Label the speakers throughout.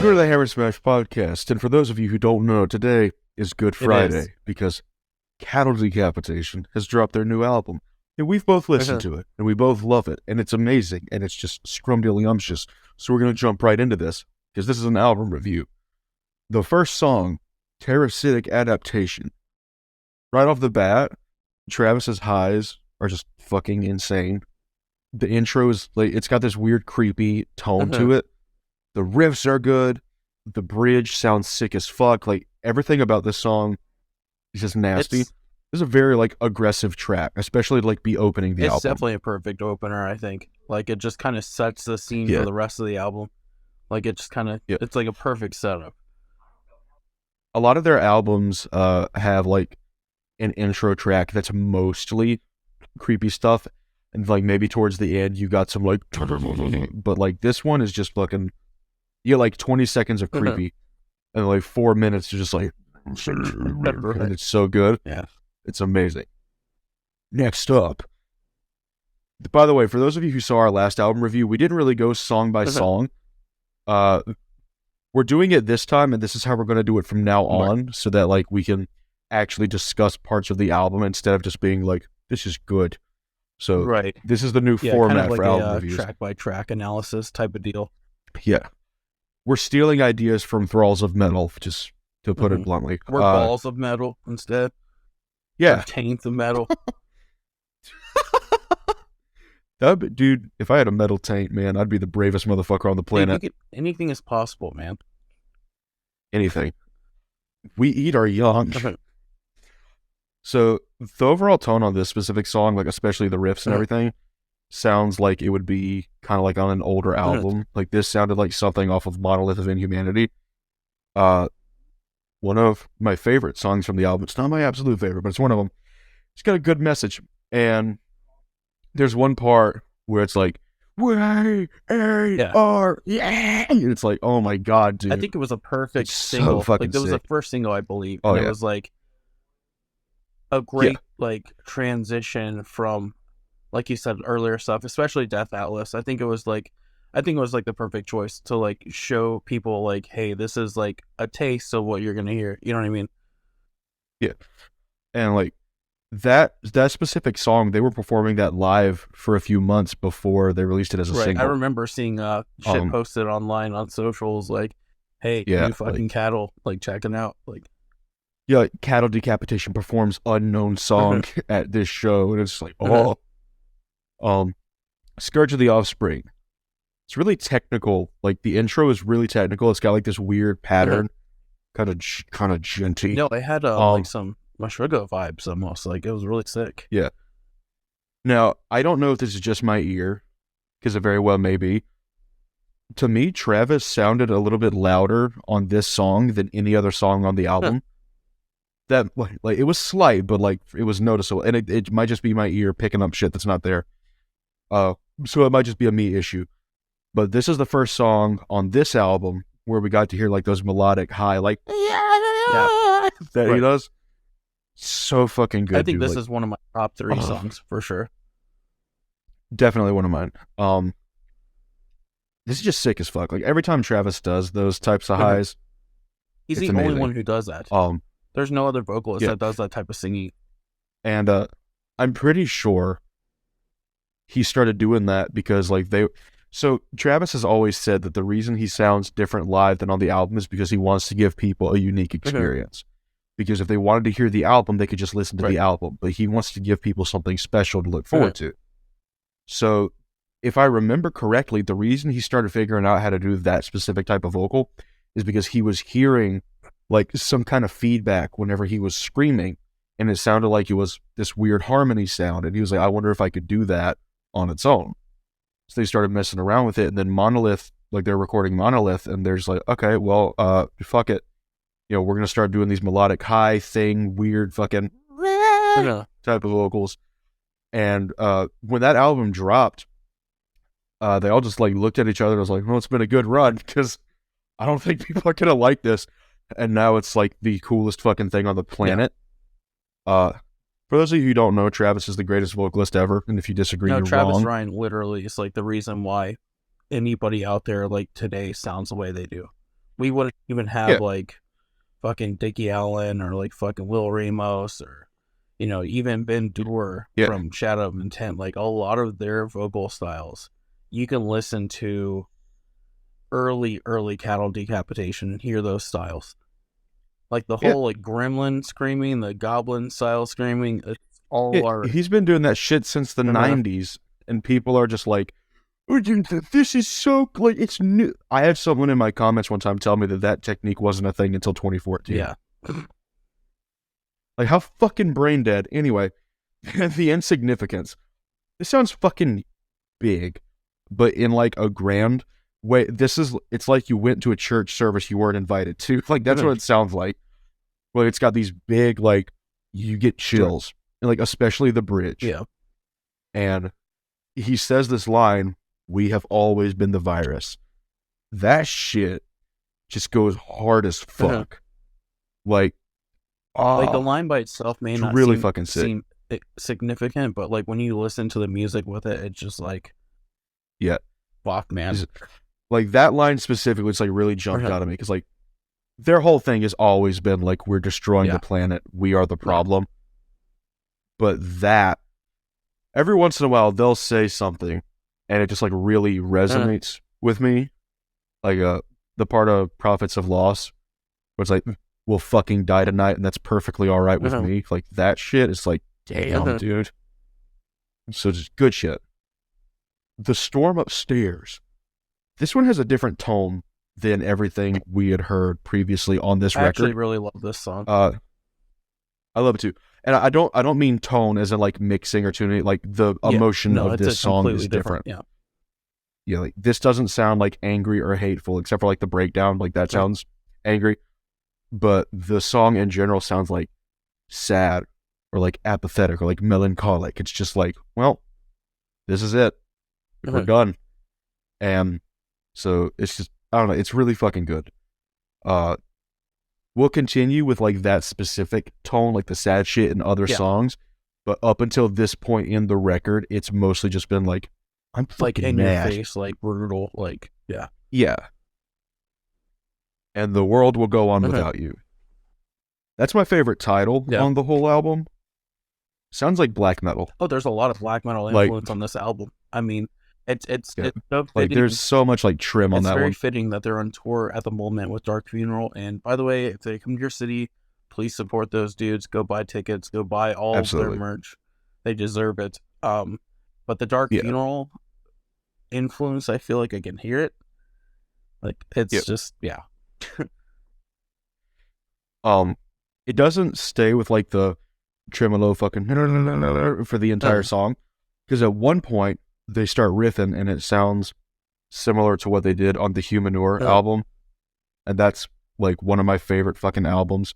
Speaker 1: Welcome to the Hammer Smash Podcast, and for those of you who don't know, today is Good Friday because Cattle Decapitation has dropped their new album, and we've both listened to it, and we both love it, and it's amazing, and it's just scrumdiddlyumptious. So we're going to jump right into this, because this is an album review. The first song, Terrasite Adaptation. Right off the bat, Travis's highs are just fucking insane. The intro is, like, it's got this weird creepy tone to it. The riffs are good. The bridge sounds sick as fuck. Like, everything about this song is just nasty. This is a very, like, aggressive track, especially to, like, be opening the album.
Speaker 2: It's definitely a perfect opener, I think. Like, it just kind of sets the scene for the rest of the album. Like, it just kind of, it's like a perfect setup.
Speaker 1: A lot of their albums have, like, an intro track that's mostly creepy stuff. And, like, maybe towards the end, you got some, like, but, like, this one is just fucking... You get like 20 seconds of creepy and like 4 minutes to just like, and it's so good.
Speaker 2: Yeah.
Speaker 1: It's amazing. Next up. By the way, for those of you who saw our last album review, we didn't really go song by song. We're doing it this time, and this is how we're going to do it from now on, so that like we can actually discuss parts of the album instead of just being like, this is good. So this is the new format
Speaker 2: kind of like
Speaker 1: for album reviews.
Speaker 2: Track by track analysis type of deal.
Speaker 1: Yeah. We're stealing ideas from Thralls of Metal, just to put it bluntly.
Speaker 2: We're balls of metal instead.
Speaker 1: Yeah.
Speaker 2: Taints of metal.
Speaker 1: Dude, if I had a metal taint, man, I'd be the bravest motherfucker on the planet.
Speaker 2: Anything is possible, man.
Speaker 1: Anything. We eat our young. So, the overall tone on this specific song, like especially the riffs and everything, sounds like it would be kind of like on an older album. Like this sounded like something off of Monolith of Inhumanity. One of my favorite songs from the album. It's not my absolute favorite, but it's one of them. It's got a good message. And there's one part where it's like, and it's like, oh my god, dude.
Speaker 2: I think it was a perfect single.
Speaker 1: So
Speaker 2: like, it was the first single, I believe.
Speaker 1: Oh,
Speaker 2: and it was like a great like transition from, like you said earlier, stuff, especially Death Atlas. I think it was like the perfect choice to like show people like, hey, this is like a taste of what you're gonna hear. You know what I mean?
Speaker 1: Yeah. And like that specific song, they were performing that live for a few months before they released it as a single.
Speaker 2: I remember seeing shit posted online on socials like, hey, new fucking Cattle, like checking out. Like,
Speaker 1: yeah, like, Cattle Decapitation performs unknown song at this show, and it's like, Scourge of the Offspring. It's really technical. Like the intro is really technical. It's got like this weird pattern, kind of genty.
Speaker 2: No, it had like some Meshuggah vibes almost. Like it was really sick.
Speaker 1: Yeah. Now I don't know if this is just my ear, because it very well may be. To me, Travis sounded a little bit louder on this song than any other song on the album. That like it was slight, but like it was noticeable, and it might just be my ear picking up shit that's not there. So it might just be a me issue. But this is the first song on this album where we got to hear like those melodic high, like that he does. So fucking good.
Speaker 2: I think this is one of my top 3 songs for sure.
Speaker 1: Definitely one of mine. This is just sick as fuck. Like every time Travis does those types of highs,
Speaker 2: he's the only one who does that. There's no other vocalist that does that type of singing.
Speaker 1: And I'm pretty sure he started doing that because like so Travis has always said that the reason he sounds different live than on the album is because he wants to give people a unique experience. Because if they wanted to hear the album, they could just listen to the album. But he wants to give people something special to look forward to. So if I remember correctly, the reason he started figuring out how to do that specific type of vocal is because he was hearing like some kind of feedback whenever he was screaming, and it sounded like it was this weird harmony sound, and he was like, I wonder if I could do that on its own. So they started messing around with it, and then Monolith, like they're recording Monolith, and they're just like, okay, well, fuck it. You know, we're going to start doing these melodic high thing, weird fucking type of vocals. And when that album dropped, they all just like looked at each other and was like, well, it's been a good run, because I don't think people are going to like this. And now it's like the coolest fucking thing on the planet. For those of you who don't know, Travis is the greatest vocalist ever, and if you disagree, you're
Speaker 2: Travis
Speaker 1: wrong.
Speaker 2: Ryan literally is like the reason why anybody out there like today sounds the way they do. We wouldn't even have
Speaker 1: Yeah,
Speaker 2: like fucking Dickie Allen or like fucking Will Ramos or even Ben Dewar
Speaker 1: yeah,
Speaker 2: from Shadow of Intent. Like a lot of their vocal styles, you can listen to early Cattle Decapitation and hear those styles. Like the
Speaker 1: yeah,
Speaker 2: whole like gremlin screaming, the goblin style screaming, it's
Speaker 1: yeah.
Speaker 2: all our
Speaker 1: He's been doing that shit since the '90s, and people are just like, "Oh, dude, this is so like it's new." I had someone in my comments one time tell me that technique wasn't a thing until 2014.
Speaker 2: yeah.
Speaker 1: Like how fucking brain dead. Anyway, the insignificance. This sounds fucking big, but in like a grand way. It's like you went to a church service you weren't invited to. Like that's what it sounds like. Well, it's got these big, like, you get chills, and like especially the bridge.
Speaker 2: Yeah.
Speaker 1: And he says this line, "We have always been the virus." That shit just goes hard as fuck. Like,
Speaker 2: Like the line by itself may
Speaker 1: it's
Speaker 2: not
Speaker 1: really fucking sick.
Speaker 2: seem significant, but like when you listen to the music with it, it's just like,
Speaker 1: Yeah,
Speaker 2: fuck, man.
Speaker 1: like that line specifically, it's like really jumped out at me because like their whole thing has always been like we're destroying the planet, we are the problem. But that every once in a while they'll say something, and it just like really resonates with me, like the part of Prophets of Loss, where it's like we'll fucking die tonight, and that's perfectly all right with me. Like that shit is like, damn, dude. So just good shit. The Storm Upstairs. This one has a different tone than everything we had heard previously on this record. I
Speaker 2: actually really love this song.
Speaker 1: I love it too. And I don't mean tone as in like mixing or tuning. Like the emotion of this song is different.
Speaker 2: Yeah.
Speaker 1: Yeah, like this doesn't sound like angry or hateful, except for like the breakdown. Like that sounds angry. But the song in general sounds like sad or like apathetic or like melancholic. It's just like, well, this is it. We're done. And so it's just, I don't know, it's really fucking good. We'll continue with like that specific tone, like the sad shit in other songs, but up until this point in the record, it's mostly just been like, I'm fucking
Speaker 2: like in
Speaker 1: mad.
Speaker 2: your face, like brutal, like
Speaker 1: yeah. And the world will go on without you. That's my favorite title on the whole album. Sounds like black metal.
Speaker 2: Oh, there's a lot of black metal influence on this album. I mean, it's so fitting.
Speaker 1: Like there's so much like trim on that one.
Speaker 2: It's very fitting that they're on tour at the moment with Dark Funeral. And by the way, if they come to your city, please support those dudes. Go buy tickets. Go buy all of their merch. They deserve it. But the Dark Funeral influence, I feel like I can hear it. Like it's just
Speaker 1: it doesn't stay with like the tremolo fucking for the entire song, because at one point they start riffing and it sounds similar to what they did on the Humanure album, and that's like one of my favorite fucking albums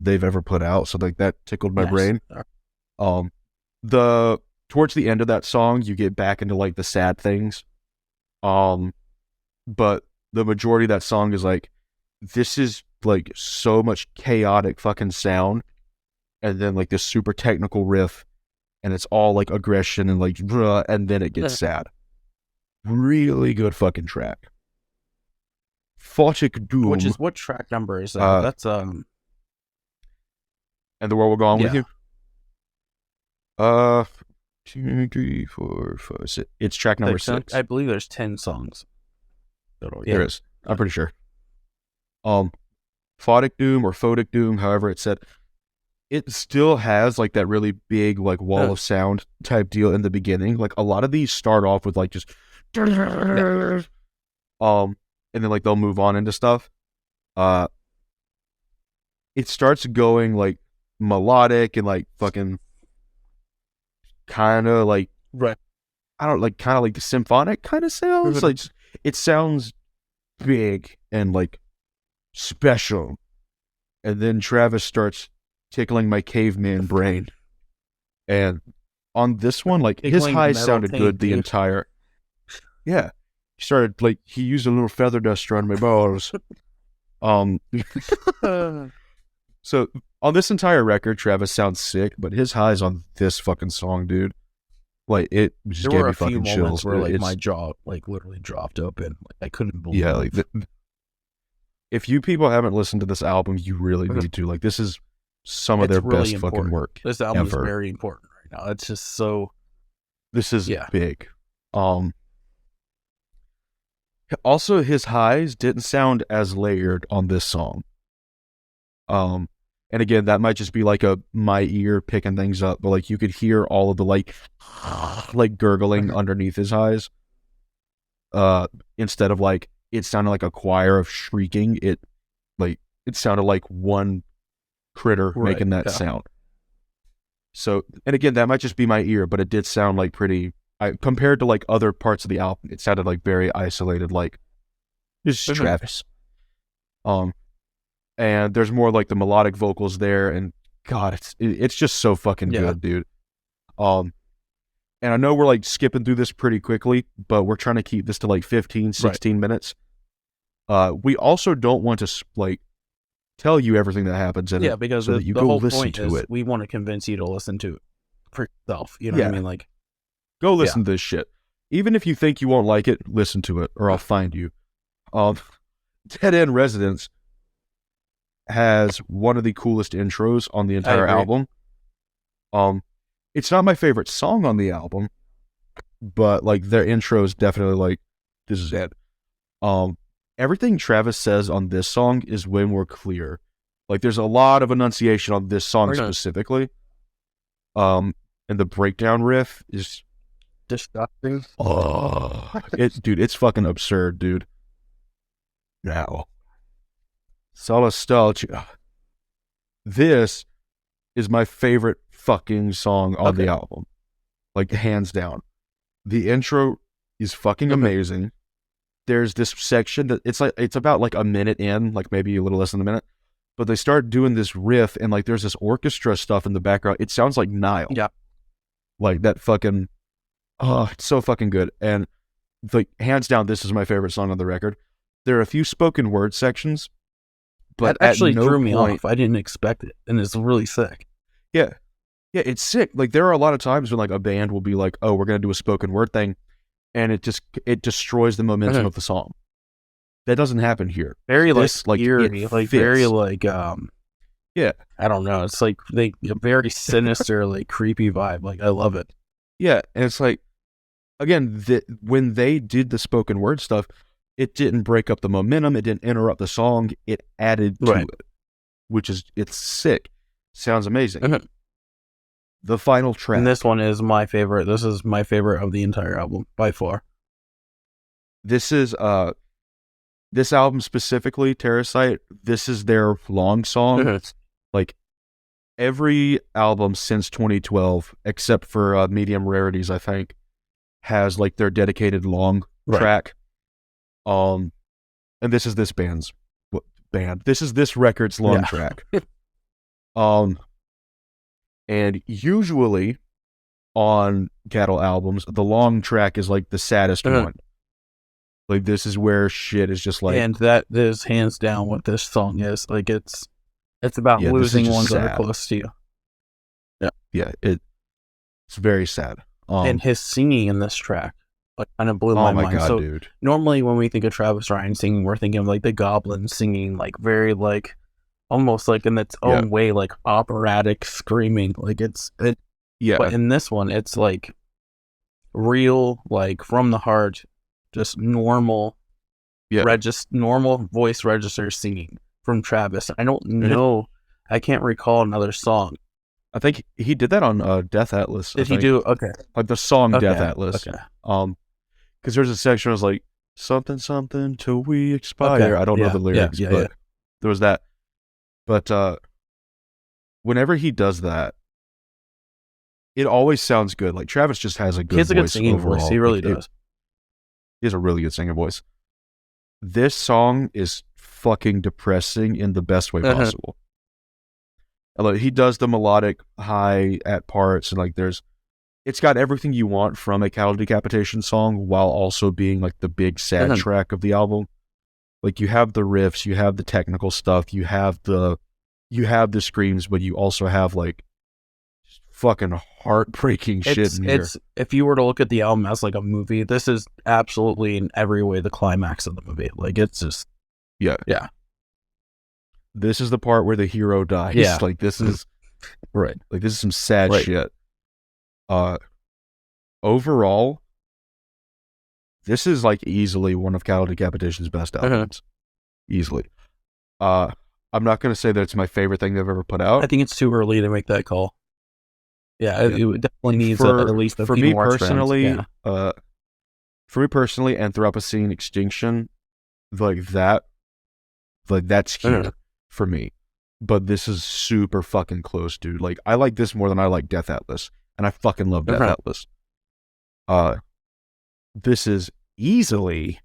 Speaker 1: they've ever put out. So like that tickled my brain. The towards the end of that song, you get back into like the sad things, but the majority of that song is like, this is like so much chaotic fucking sound, and then like this super technical riff, and it's all like aggression and like, and then it gets sad. Really good fucking track. Photic Doom,
Speaker 2: which is what track number is that? That's
Speaker 1: And the World Will Go On With You. 2, 3, 4, 5, 6. It's track number 6.
Speaker 2: I believe there's 10 songs.
Speaker 1: There is. I'm pretty sure. Photic Doom or Photic Doom, however it's said, it still has like that really big like wall of sound type deal in the beginning. Like a lot of these start off with like just and then like they'll move on into stuff. It starts going like melodic and like fucking kind of like I don't like kind of like the symphonic kind of sounds. Like it sounds big and like special, and then Travis starts tickling my caveman brain, and on this one like his highs sounded good the entire he started like he used a little feather duster on my balls. So on this entire record Travis sounds sick, but his highs on this fucking song, dude, like it just gave me fucking chills
Speaker 2: where like my jaw like literally dropped open. Like I couldn't believe
Speaker 1: If you people haven't listened to this album, you really need to. Like, this is some of
Speaker 2: It's
Speaker 1: their
Speaker 2: really
Speaker 1: best fucking
Speaker 2: important.
Speaker 1: work
Speaker 2: This album is
Speaker 1: ever.
Speaker 2: very important right now. It's just so
Speaker 1: This is
Speaker 2: yeah.
Speaker 1: big. Also, his highs didn't sound as layered on this song. And again, that might just be like my ear picking things up, but like you could hear all of the like gurgling underneath his highs. Instead of like it sounded like a choir of shrieking, it sounded like one critter making that sound. So, and again, that might just be my ear, but it did sound like pretty. Compared to like other parts of the album, it sounded like very isolated. Like this is Travis. And there's more like the melodic vocals there, and God, it's just so fucking good, dude. And I know we're like skipping through this pretty quickly, but we're trying to keep this to like 15, 16 minutes. We also don't want to like tell you everything that happens in it,
Speaker 2: because
Speaker 1: so that you go
Speaker 2: whole
Speaker 1: listen
Speaker 2: point
Speaker 1: to
Speaker 2: is
Speaker 1: it.
Speaker 2: we want to convince you to listen to it for yourself. You know what I mean? Like,
Speaker 1: go listen to this shit. Even if you think you won't like it, listen to it, or I'll find you. Dead End Residence has one of the coolest intros on the entire album. It's not my favorite song on the album, but like their intro is definitely like, this is it. Everything Travis says on this song is way more clear. Like there's a lot of enunciation on this song specifically. And the breakdown riff is
Speaker 2: disgusting.
Speaker 1: Dude, it's fucking absurd, dude. Now, Solastalgia. This is my favorite fucking song on the album. Like, hands down. The intro is fucking amazing. There's this section that it's about like a minute in, like maybe a little less than a minute. But they start doing this riff, and like there's this orchestra stuff in the background. It sounds like Nile.
Speaker 2: Yeah.
Speaker 1: Like that fucking, it's so fucking good. And like hands down, this is my favorite song on the record. There are a few spoken word sections, but
Speaker 2: that actually
Speaker 1: at no
Speaker 2: drew me
Speaker 1: point,
Speaker 2: off. I didn't expect it, and it's really sick.
Speaker 1: Yeah, it's sick. Like there are a lot of times when like a band will be like, "Oh, we're gonna do a spoken word thing," and it destroys the momentum of the song. That doesn't happen here.
Speaker 2: Very
Speaker 1: this,
Speaker 2: like eerie, like fits. Very like
Speaker 1: yeah.
Speaker 2: I don't know. It's like a very sinister, like creepy vibe. Like I love it.
Speaker 1: Yeah, and it's like again, when they did the spoken word stuff, it didn't break up the momentum. It didn't interrupt the song. It added to it, which is it's sick. Sounds amazing. The final track.
Speaker 2: And this one is my favorite. This is my favorite of the entire album by far.
Speaker 1: This is this album specifically, Terrasite. This is their long song. Like every album since 2012, except for Medium Rarities, I think, has like their dedicated long track. And this is this band's band. This is this record's long track. And usually on Cattle albums, the long track is like the saddest one. Like this is where shit is just like,
Speaker 2: and that is hands down what this song is. Like it's about losing ones that are close to you.
Speaker 1: Yeah, it's very sad.
Speaker 2: And his singing in this track like kind of blew my mind.
Speaker 1: God,
Speaker 2: so
Speaker 1: dude.
Speaker 2: Normally when we think of Travis Ryan singing, we're thinking of like the Goblin singing, like very like almost like in its own way, like operatic screaming. Like but in this one, it's like real, like from the heart, just normal, normal voice register singing from Travis. I don't know. I can't recall another song.
Speaker 1: I think he did that on Death Atlas.
Speaker 2: Did he do? Okay.
Speaker 1: Like the song Death Atlas. Okay. Because there's a section that was like, something, something till we expire. I don't know the lyrics, but there was that. But whenever he does that, it always sounds good. Like Travis just has a good voice. He has a good singing voice.
Speaker 2: He really does.
Speaker 1: He has a really good singing voice. This song is fucking depressing in the best way possible. He does the melodic high at parts, and like it's got everything you want from a Cattle Decapitation song while also being like the big sad track of the album. Like you have the riffs, you have the technical stuff, you have the screams, but you also have like fucking heartbreaking shit in here.
Speaker 2: If you were to look at the album as like a movie, this is absolutely in every way the climax of the movie. Like it's just yeah.
Speaker 1: this is the part where the hero dies.
Speaker 2: Yeah.
Speaker 1: Like this is right. Like this is some sad
Speaker 2: Right.
Speaker 1: shit. Overall, this is like easily one of Cattle Decapitation's best albums. Easily. I'm not gonna say that it's my favorite thing they've ever put out.
Speaker 2: I think it's too early to make that call. Yeah, it definitely needs at least a few more
Speaker 1: personally,
Speaker 2: strands. Yeah.
Speaker 1: For me personally, Anthropocene Extinction, that's here for me. But this is super fucking close, dude. Like, I like this more than I like Death Atlas, and I fucking love Death Atlas. This is easily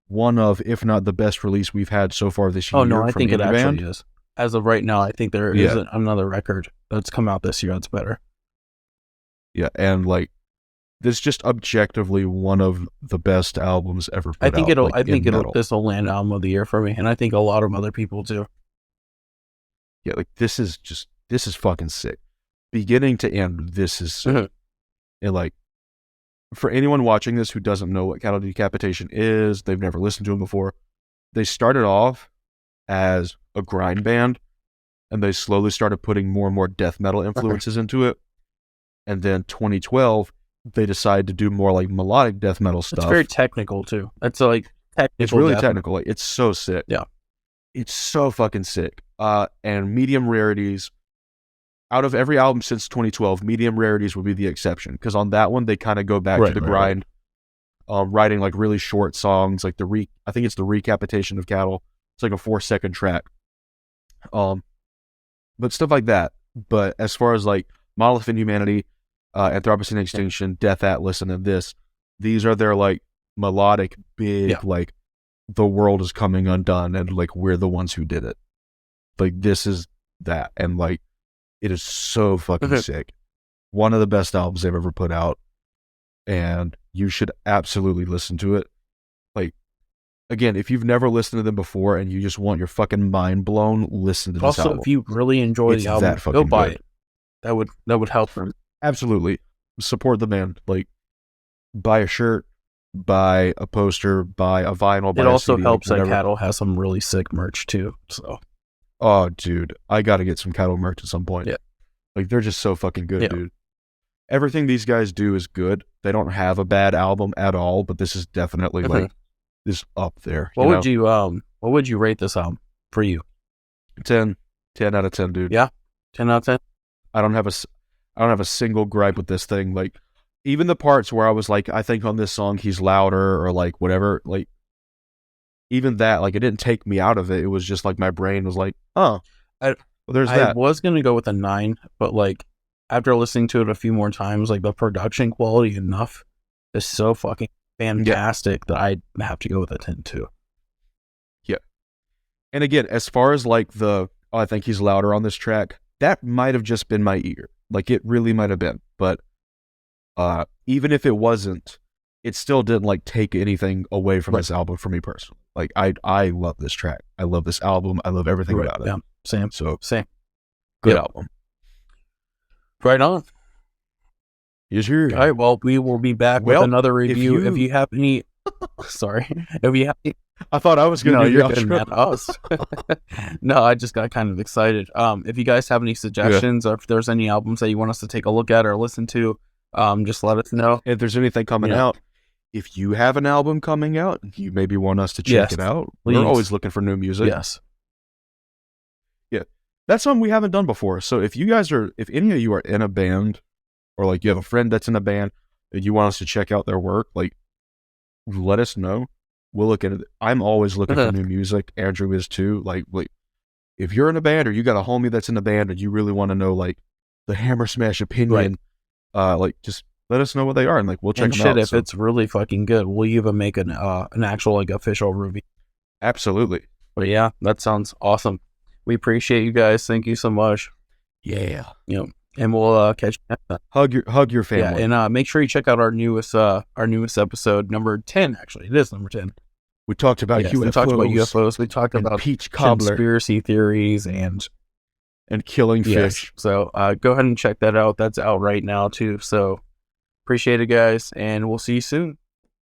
Speaker 1: one of, if not the best release we've had so far this year.
Speaker 2: Oh no, I think it actually
Speaker 1: band.
Speaker 2: is. As of right now, I think there isn't another record that's come out this year that's better.
Speaker 1: Yeah, and like this is just objectively one of the best albums ever put out.
Speaker 2: I think this will land album of the year for me, and I think a lot of other people too.
Speaker 1: Yeah, like this is fucking sick. Beginning to end, this is sick. And like, for anyone watching this who doesn't know what Cattle Decapitation is, they've never listened to them before. They started off as a grind band, and they slowly started putting more and more death metal influences into it. And then 2012, they decided to do more like melodic death metal stuff.
Speaker 2: It's very technical too. It's like technical.
Speaker 1: It's really technical. Like, it's so sick.
Speaker 2: Yeah,
Speaker 1: it's so fucking sick. And Medium Rarities, out of every album since 2012, Medium Rarities would be the exception, because on that one they kind of go back to the grind, writing like really short songs, like I think it's the Recapitation of Cattle. It's like a 4-second track, but stuff like that. But as far as like Monolith Inhumanity, Anthropocene Extinction, Death Atlas, and then these are their like melodic, big, like the world is coming undone, and like we're the ones who did it. Like this is that, and like it is so fucking sick. One of the best albums they've ever put out, and you should absolutely listen to it. Like, again, if you've never listened to them before and you just want your fucking mind blown, listen to this album.
Speaker 2: Also, if you really enjoy the album, go buy it. That would help them.
Speaker 1: Absolutely. Support the band. Like, buy a shirt, buy a poster, buy a vinyl, buy
Speaker 2: it also
Speaker 1: CD,
Speaker 2: helps that Cattle has some really sick merch too. So,
Speaker 1: oh, dude, I gotta get some Cattle merch at some point.
Speaker 2: Yeah.
Speaker 1: Like, they're just so fucking good, dude. Everything these guys do is good. They don't have a bad album at all, but this is definitely like this up there.
Speaker 2: What would you rate this album for you?
Speaker 1: 10 out of 10, dude.
Speaker 2: Yeah, 10 out of 10.
Speaker 1: I don't have a single gripe with this thing. Like, even the parts where I was like, I think on this song he's louder or like whatever, like even that, like, it didn't take me out of it. It was just like my brain was like, oh, there's that.
Speaker 2: I was gonna go with a 9, but like after listening to it a few more times, like the production quality enough is so fucking fantastic that I have to go with a 10 too.
Speaker 1: Yeah. And again, as far as like I think he's louder on this track, that might have just been my ear. Like, it really might have been. But even if it wasn't, it still didn't like take anything away from this album for me personally. Like, I love this track. I love this album. I love everything about it.
Speaker 2: Yeah, same.
Speaker 1: So
Speaker 2: same.
Speaker 1: Good album.
Speaker 2: Right on.
Speaker 1: Yes, sir.
Speaker 2: All right, well, we will be back with another review. If you have any... Sorry. If you have any...
Speaker 1: I thought I was going to
Speaker 2: do the No, I just got kind of excited. If you guys have any suggestions or if there's any albums that you want us to take a look at or listen to, just let us know.
Speaker 1: If there's anything coming out, if you have an album coming out, you maybe want us to check it out. Please. We're always looking for new music.
Speaker 2: Yes.
Speaker 1: Yeah. That's something we haven't done before. So if any of you are in a band, or like you have a friend that's in a band and you want us to check out their work, like, let us know. We'll look at it. I'm always looking for new music. Andrew is too. Like, if you're in a band or you got a homie that's in a band and you really want to know like the Hammer Smash opinion, like, just let us know what they are and like we'll check them out.
Speaker 2: If it's really fucking good, we'll even make an actual like official review.
Speaker 1: Absolutely.
Speaker 2: But yeah, that sounds awesome. We appreciate you guys. Thank you so much.
Speaker 1: Yeah.
Speaker 2: And we'll catch you next time.
Speaker 1: Hug your family.
Speaker 2: Yeah, and make sure you check out our newest episode, number 10. Actually, it is number 10.
Speaker 1: We talked about UFOs.
Speaker 2: We talked about UFOs. We talked about
Speaker 1: peach cobbler,
Speaker 2: conspiracy theories, and
Speaker 1: killing fish.
Speaker 2: So go ahead and check that out. That's out right now too. So appreciate it, guys, and we'll see you soon.